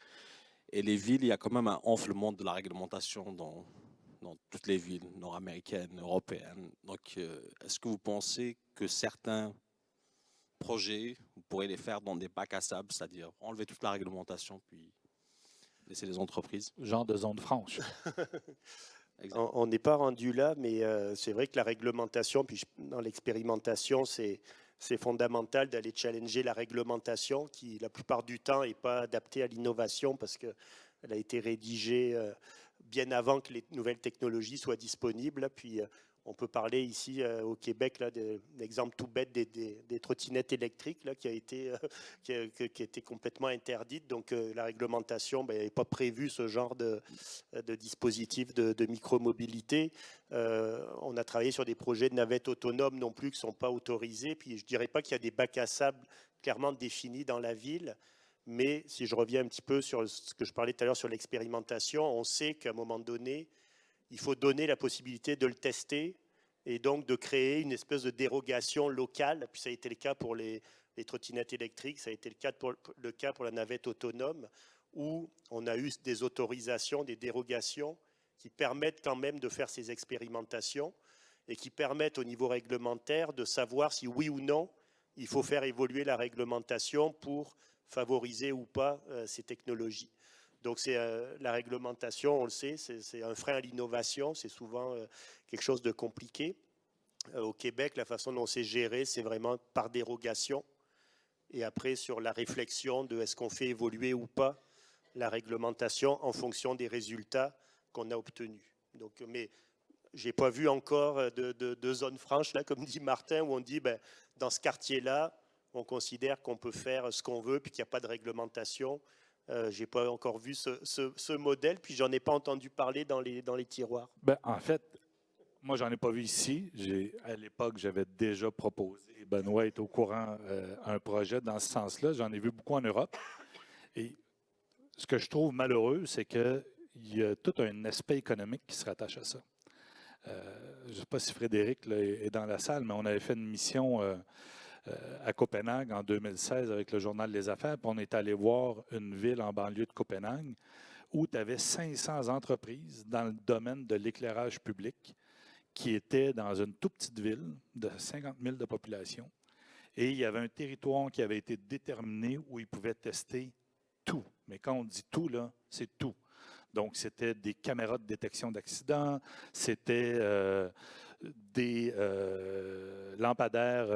Et les villes, il y a quand même un enflement de la réglementation dans toutes les villes nord-américaines, européennes. Donc, est-ce que vous pensez que certains projets, vous pourrez les faire dans des bacs à sable, c'est-à-dire enlever toute la réglementation, puis laisser les entreprises? Genre de zone franche. On n'est pas rendu là, mais c'est vrai que la réglementation, puis dans l'expérimentation, c'est fondamental d'aller challenger la réglementation qui, la plupart du temps, n'est pas adaptée à l'innovation parce qu'elle a été rédigée bien avant que les nouvelles technologies soient disponibles. Puis on peut parler ici au Québec d'un exemple tout bête des trottinettes électriques là, qui a été complètement interdite. Donc la réglementation n'est pas prévue ce genre de dispositif de micromobilité. On a travaillé sur des projets de navettes autonomes non plus qui ne sont pas autorisés. Puis je ne dirais pas qu'il y a des bacs à sable clairement définis dans la ville. Mais si je reviens un petit peu sur ce que je parlais tout à l'heure sur l'expérimentation, on sait qu'à un moment donné, il faut donner la possibilité de le tester et donc de créer une espèce de dérogation locale. Puis ça a été le cas pour les trottinettes électriques, ça a été le cas pour la navette autonome, où on a eu des autorisations, des dérogations qui permettent quand même de faire ces expérimentations et qui permettent au niveau réglementaire de savoir si oui ou non il faut faire évoluer la réglementation pour favoriser ou pas ces technologies. Donc, c'est la réglementation, on le sait, c'est un frein à l'innovation, c'est souvent quelque chose de compliqué. Au Québec, la façon dont c'est géré, c'est vraiment par dérogation. Et après, sur la réflexion de est-ce qu'on fait évoluer ou pas la réglementation en fonction des résultats qu'on a obtenus. Donc, mais je n'ai pas vu encore de zone franche, là, comme dit Martin, où on dit, dans ce quartier-là, on considère qu'on peut faire ce qu'on veut, puis qu'il n'y a pas de réglementation. Je n'ai pas encore vu ce modèle, puis j'en ai pas entendu parler dans les tiroirs. En fait, moi, j'en ai pas vu ici. À l'époque, j'avais déjà proposé, Benoît est au courant, un projet dans ce sens-là. J'en ai vu beaucoup en Europe. Et ce que je trouve malheureux, c'est qu'il y a tout un aspect économique qui se rattache à ça. Je ne sais pas si Frédéric là, est dans la salle, mais on avait fait une mission à Copenhague en 2016 avec le Journal des Affaires. Puis on est allé voir une ville en banlieue de Copenhague où tu avais 500 entreprises dans le domaine de l'éclairage public qui étaient dans une toute petite ville de 50 000 de population. Et il y avait un territoire qui avait été déterminé où ils pouvaient tester tout. Mais quand on dit tout, là, c'est tout. Donc, c'était des caméras de détection d'accidents, c'était lampadaires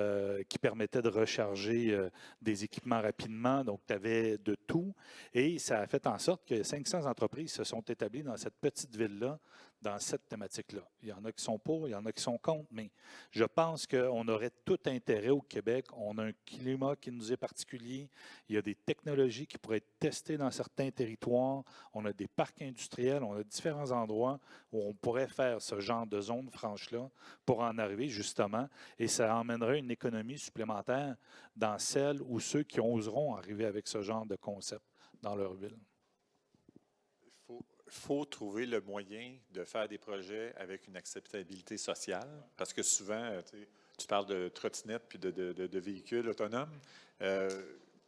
qui permettaient de recharger des équipements rapidement. Donc, tu avais de tout. Et ça a fait en sorte que 500 entreprises se sont établies dans cette petite ville-là, dans cette thématique-là. Il y en a qui sont pour, il y en a qui sont contre, mais je pense qu'on aurait tout intérêt au Québec. On a un climat qui nous est particulier. Il y a des technologies qui pourraient être testées dans certains territoires. On a des parcs industriels, on a différents endroits où on pourrait faire ce genre de zone franche-là pour en arriver justement, et ça emmènerait une économie supplémentaire dans celle ou ceux qui oseront arriver avec ce genre de concept dans leur ville. Il faut trouver le moyen de faire des projets avec une acceptabilité sociale, parce que souvent, tu parles de trottinettes puis de véhicules autonomes,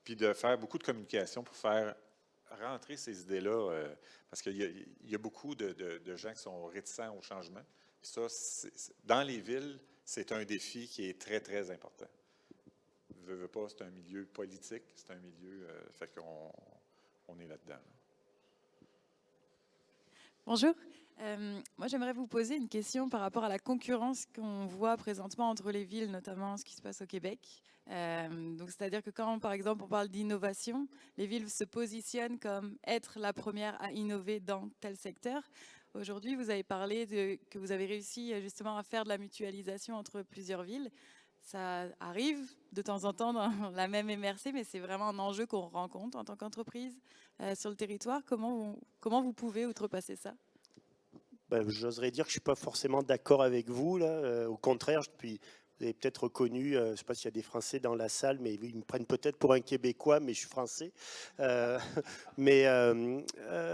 puis de faire beaucoup de communication pour faire rentrer ces idées-là, parce qu'il y a beaucoup de gens qui sont réticents au changement. Puis ça, dans les villes, c'est un défi qui est très, très important. Veux pas, c'est un milieu politique, c'est un milieu, fait qu'on est là-dedans. Bonjour. Moi, j'aimerais vous poser une question par rapport à la concurrence qu'on voit présentement entre les villes, notamment ce qui se passe au Québec. Donc, c'est-à-dire que quand, par exemple, on parle d'innovation, les villes se positionnent comme être la première à innover dans tel secteur. Aujourd'hui, vous avez parlé que vous avez réussi justement à faire de la mutualisation entre plusieurs villes. Ça arrive de temps en temps dans la même MRC, mais c'est vraiment un enjeu qu'on rencontre en tant qu'entreprise sur le territoire. Comment vous pouvez outrepasser ça? J'oserais dire que je ne suis pas forcément d'accord avec vous. Là. Au contraire, vous avez peut-être reconnu, je ne sais pas s'il y a des Français dans la salle, mais ils me prennent peut-être pour un Québécois, mais je suis français.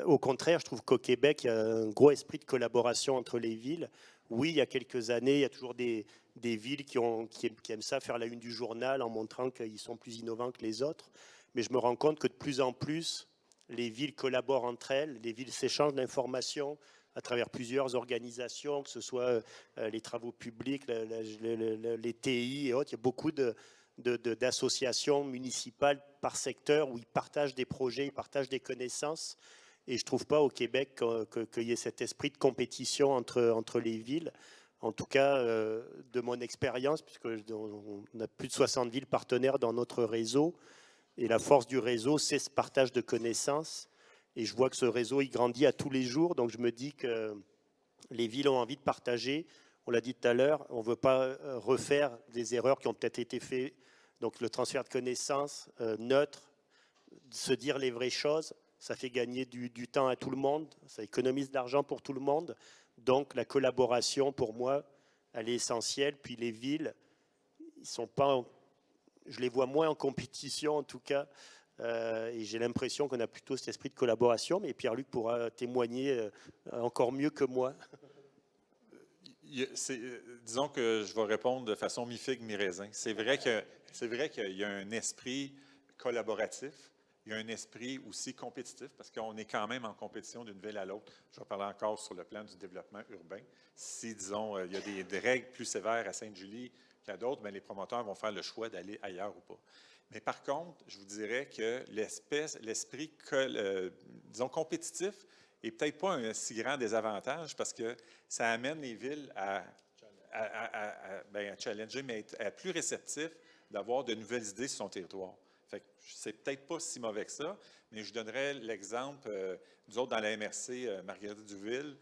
Au contraire, je trouve qu'au Québec, il y a un gros esprit de collaboration entre les villes. Oui, il y a quelques années, il y a toujours des villes qui aiment ça, faire la une du journal en montrant qu'ils sont plus innovants que les autres. Mais je me rends compte que de plus en plus, les villes collaborent entre elles, les villes s'échangent d'informations à travers plusieurs organisations, que ce soit les travaux publics, les TI et autres. Il y a beaucoup d'associations municipales par secteur où ils partagent des projets, ils partagent des connaissances. Et je ne trouve pas au Québec qu'il y ait cet esprit de compétition entre les villes. En tout cas, de mon expérience, puisqu'on a plus de 60 villes partenaires dans notre réseau, et la force du réseau, c'est ce partage de connaissances. Et je vois que ce réseau, il grandit à tous les jours. Donc, je me dis que les villes ont envie de partager. On l'a dit tout à l'heure, on ne veut pas refaire des erreurs qui ont peut-être été faites. Donc, le transfert de connaissances neutre, se dire les vraies choses, ça fait gagner du temps à tout le monde. Ça économise de l'argent pour tout le monde. Donc, la collaboration, pour moi, elle est essentielle. Puis, les villes, ils sont pas... Je les vois moins en compétition, en tout cas. Et j'ai l'impression qu'on a plutôt cet esprit de collaboration, mais Pierre-Luc pourra témoigner encore mieux que moi. Disons que je vais répondre de façon mi-figue, mi-raisin. C'est vrai qu'il y a un esprit collaboratif, il y a un esprit aussi compétitif, parce qu'on est quand même en compétition d'une ville à l'autre. Je vais parler encore sur le plan du développement urbain. Si, disons, il y a des règles plus sévères à Sainte-Julie qu'à d'autres, bien, les promoteurs vont faire le choix d'aller ailleurs ou pas. Mais par contre, je vous dirais que l'esprit, disons, compétitif n'est peut-être pas un si grand désavantage parce que ça amène les villes à challenger, mais à être plus réceptifs d'avoir de nouvelles idées sur son territoire. Fait que c'est peut-être pas si mauvais que ça, mais je donnerais l'exemple, nous autres dans la MRC Marguerite-Duville,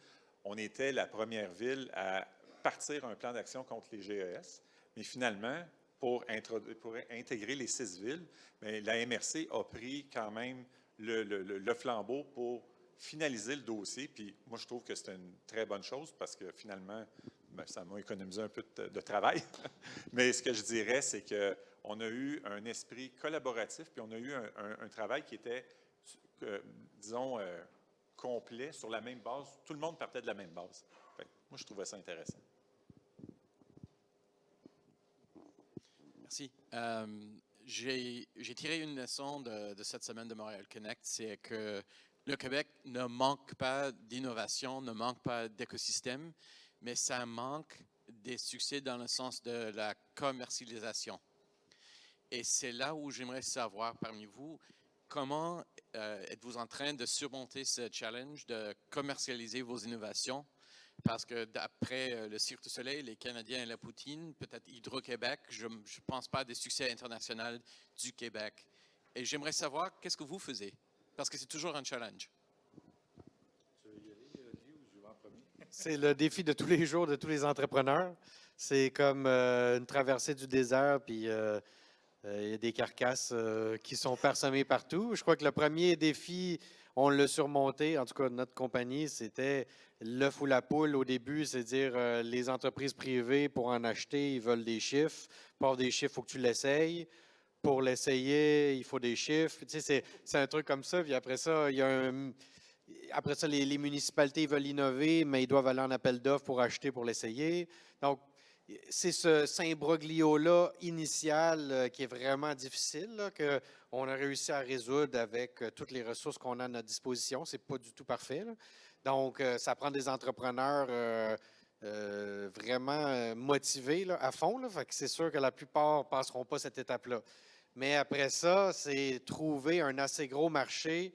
on était la première ville à partir un plan d'action contre les GES, mais finalement, pour intégrer les 6 villes, mais la MRC a pris quand même le flambeau pour finaliser le dossier. Puis moi, je trouve que c'est une très bonne chose parce que finalement, ça m'a économisé un peu de travail. Mais ce que je dirais, c'est qu'on a eu un esprit collaboratif, puis on a eu un travail qui était, disons, complet, sur la même base. Tout le monde partait de la même base. Fait que moi, je trouvais ça intéressant. Merci. J'ai tiré une leçon de cette semaine de Montréal Connect, c'est que le Québec ne manque pas d'innovation, ne manque pas d'écosystème, mais ça manque des succès dans le sens de la commercialisation. Et c'est là où j'aimerais savoir parmi vous, comment êtes-vous en train de surmonter ce challenge de commercialiser vos innovations? Parce que d'après le Cirque du Soleil, les Canadiens et la Poutine, peut-être Hydro-Québec, je ne pense pas des succès internationaux du Québec. Et j'aimerais savoir qu'est-ce que vous faisiez, parce que c'est toujours un challenge. C'est le défi de tous les jours de tous les entrepreneurs. C'est comme une traversée du désert, puis il y a des carcasses qui sont parsemées partout. Je crois que le premier défi, on l'a surmonté, en tout cas notre compagnie, c'était l'œuf ou la poule au début, c'est-à-dire les entreprises privées, pour en acheter, ils veulent des chiffres. Pour avoir des chiffres, il faut que tu l'essayes. Pour l'essayer, il faut des chiffres. Tu sais, c'est un truc comme ça. Puis après ça, il y a après ça, les municipalités veulent innover, mais ils doivent aller en appel d'offres pour acheter, pour l'essayer. Donc, c'est ce imbroglio-là initial qui est vraiment difficile, qu'on a réussi à résoudre avec toutes les ressources qu'on a à notre disposition. Ce n'est pas du tout parfait, là. Donc, ça prend des entrepreneurs vraiment motivés là, à fond. Là. Fait que c'est sûr que la plupart ne passeront pas cette étape-là. Mais après ça, c'est trouver un assez gros marché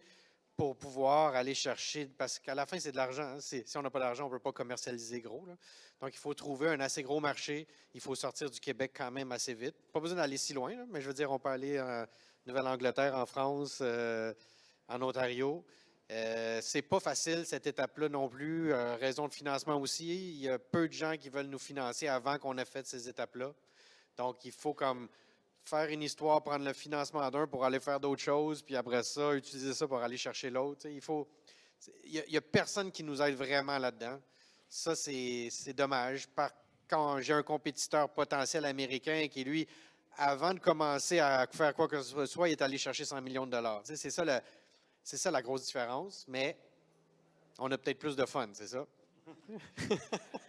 pour pouvoir aller chercher, parce qu'à la fin, c'est de l'argent. Hein. Si on n'a pas d'argent, on ne peut pas commercialiser gros. Là. Donc, il faut trouver un assez gros marché. Il faut sortir du Québec quand même assez vite. Pas besoin d'aller si loin, là, mais je veux dire, on peut aller en Nouvelle-Angleterre, en France, en Ontario. C'est pas facile, cette étape-là non plus. Raison de financement aussi. Il y a peu de gens qui veulent nous financer avant qu'on ait fait ces étapes-là. Donc, il faut comme faire une histoire, prendre le financement d'un pour aller faire d'autres choses, puis après ça, utiliser ça pour aller chercher l'autre. Il n'y a personne qui nous aide vraiment là-dedans. Ça, c'est dommage. Quand j'ai un compétiteur potentiel américain qui, lui, avant de commencer à faire quoi que ce soit, il est allé chercher 100 millions de dollars. C'est ça la grosse différence, mais on a peut-être plus de fun, c'est ça?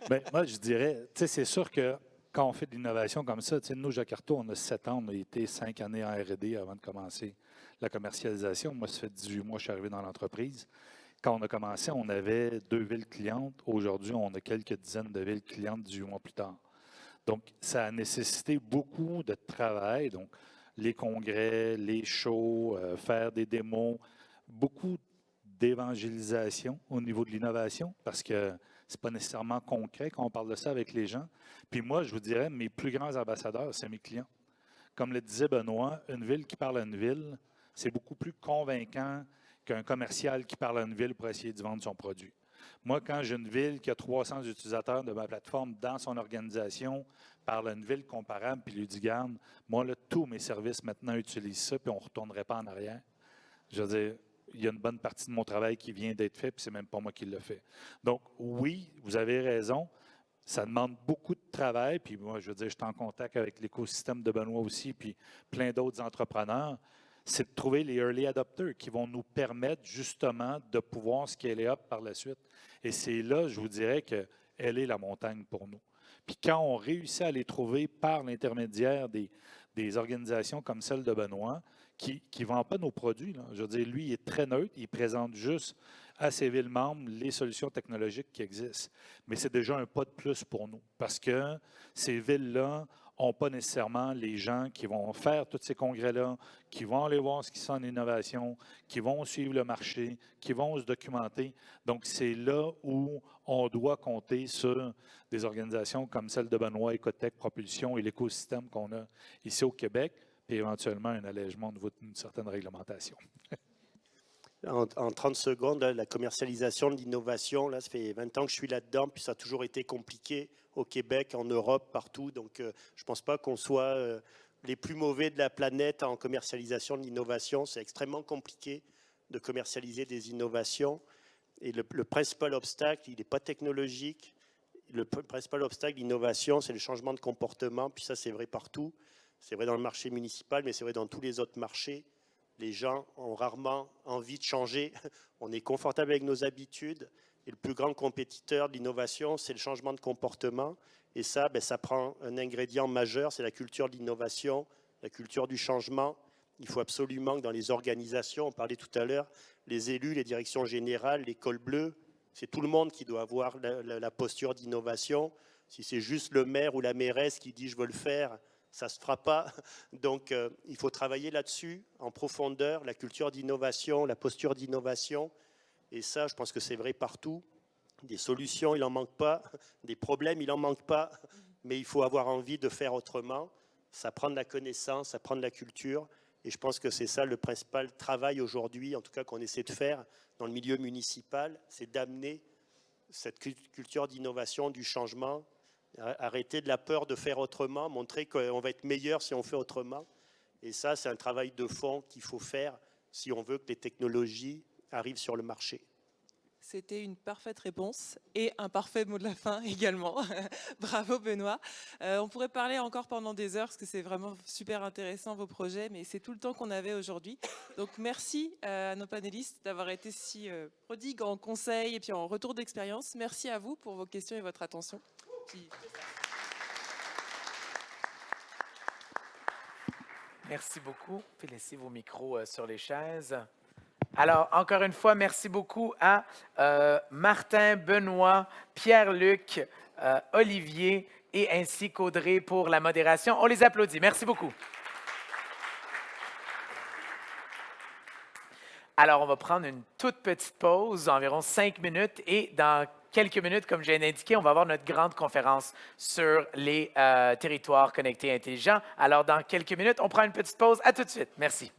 Bien, moi, je dirais, c'est sûr que quand on fait de l'innovation comme ça, nous, Jacarta, on a 7 ans, on a été 5 années en R&D avant de commencer la commercialisation. Moi, ça fait 18 mois que je suis arrivé dans l'entreprise. Quand on a commencé, on avait 2 villes clientes. Aujourd'hui, on a quelques dizaines de villes clientes 18 mois plus tard. Donc, ça a nécessité beaucoup de travail. Donc, les congrès, les shows, faire des démos, beaucoup d'évangélisation au niveau de l'innovation parce que ce n'est pas nécessairement concret quand on parle de ça avec les gens. Puis moi, je vous dirais, mes plus grands ambassadeurs, c'est mes clients. Comme le disait Benoît, une ville qui parle à une ville, c'est beaucoup plus convaincant qu'un commercial qui parle à une ville pour essayer de vendre son produit. Moi, quand j'ai une ville qui a 300 utilisateurs de ma plateforme dans son organisation, parle à une ville comparable, puis lui dit, garde, moi, là, tous mes services maintenant utilisent ça, puis on ne retournerait pas en arrière. Je veux dire, il y a une bonne partie de mon travail qui vient d'être fait, puis ce n'est même pas moi qui le fais. Donc, oui, vous avez raison. Ça demande beaucoup de travail, puis moi, je veux dire, je suis en contact avec l'écosystème de Benoît aussi, puis plein d'autres entrepreneurs. C'est de trouver les early adopters qui vont nous permettre justement de pouvoir scaler up par la suite. Et c'est là, je vous dirais, qu'elle est la montagne pour nous. Puis quand on réussit à les trouver par l'intermédiaire des organisations comme celle de Benoît, qui ne vend pas nos produits, là. Je veux dire, lui, il est très neutre, il présente juste à ses villes membres les solutions technologiques qui existent. Mais c'est déjà un pas de plus pour nous, parce que ces villes-là n'ont pas nécessairement les gens qui vont faire tous ces congrès-là, qui vont aller voir ce qui se fait en innovation, qui vont suivre le marché, qui vont se documenter. Donc, c'est là où on doit compter sur des organisations comme celle de Benoît, Ecotech, Propulsion et l'écosystème qu'on a ici au Québec, puis éventuellement un allègement au niveau d'une certaine réglementation. En 30 secondes, là, la commercialisation de l'innovation, là, ça fait 20 ans que je suis là-dedans, puis ça a toujours été compliqué au Québec, en Europe, partout. Donc, je ne pense pas qu'on soit les plus mauvais de la planète en commercialisation de l'innovation. C'est extrêmement compliqué de commercialiser des innovations. Et le principal obstacle, il n'est pas technologique. Le principal obstacle d'innovation, c'est le changement de comportement. Puis ça, c'est vrai partout. C'est vrai dans le marché municipal, mais c'est vrai dans tous les autres marchés. Les gens ont rarement envie de changer. On est confortable avec nos habitudes. Et le plus grand compétiteur de l'innovation, c'est le changement de comportement. Et ça, ça prend un ingrédient majeur, c'est la culture de l'innovation, la culture du changement. Il faut absolument que dans les organisations, on parlait tout à l'heure, les élus, les directions générales, les cols bleus, c'est tout le monde qui doit avoir la posture d'innovation. Si c'est juste le maire ou la mairesse qui dit « je veux le faire », ça ne se fera pas. Donc, il faut travailler là-dessus, en profondeur, la culture d'innovation, la posture d'innovation. Et ça, je pense que c'est vrai partout. Des solutions, il n'en manque pas. Des problèmes, il n'en manque pas. Mais il faut avoir envie de faire autrement. Ça prend de la connaissance, ça prend de la culture. Et je pense que c'est ça le principal travail aujourd'hui, en tout cas qu'on essaie de faire dans le milieu municipal, c'est d'amener cette culture d'innovation, du changement, arrêter de la peur de faire autrement, montrer qu'on va être meilleur si on fait autrement. Et ça, c'est un travail de fond qu'il faut faire si on veut que les technologies arrivent sur le marché. C'était une parfaite réponse et un parfait mot de la fin également. Bravo Benoît. On pourrait parler encore pendant des heures parce que c'est vraiment super intéressant vos projets, mais c'est tout le temps qu'on avait aujourd'hui. Donc merci à nos panélistes d'avoir été si prodigues en conseils et puis en retour d'expérience. Merci à vous pour vos questions et votre attention. Merci beaucoup. Puis laissez vos micros sur les chaises. Alors, encore une fois, merci beaucoup à Martin, Benoît, Pierre-Luc, Olivier et ainsi qu'Audrey pour la modération. On les applaudit. Merci beaucoup. Alors, on va prendre une toute petite pause, environ 5 minutes, et dans quelques minutes, comme j'ai indiqué, on va avoir notre grande conférence sur les territoires connectés intelligents. Alors, dans quelques minutes, on prend une petite pause. À tout de suite. Merci.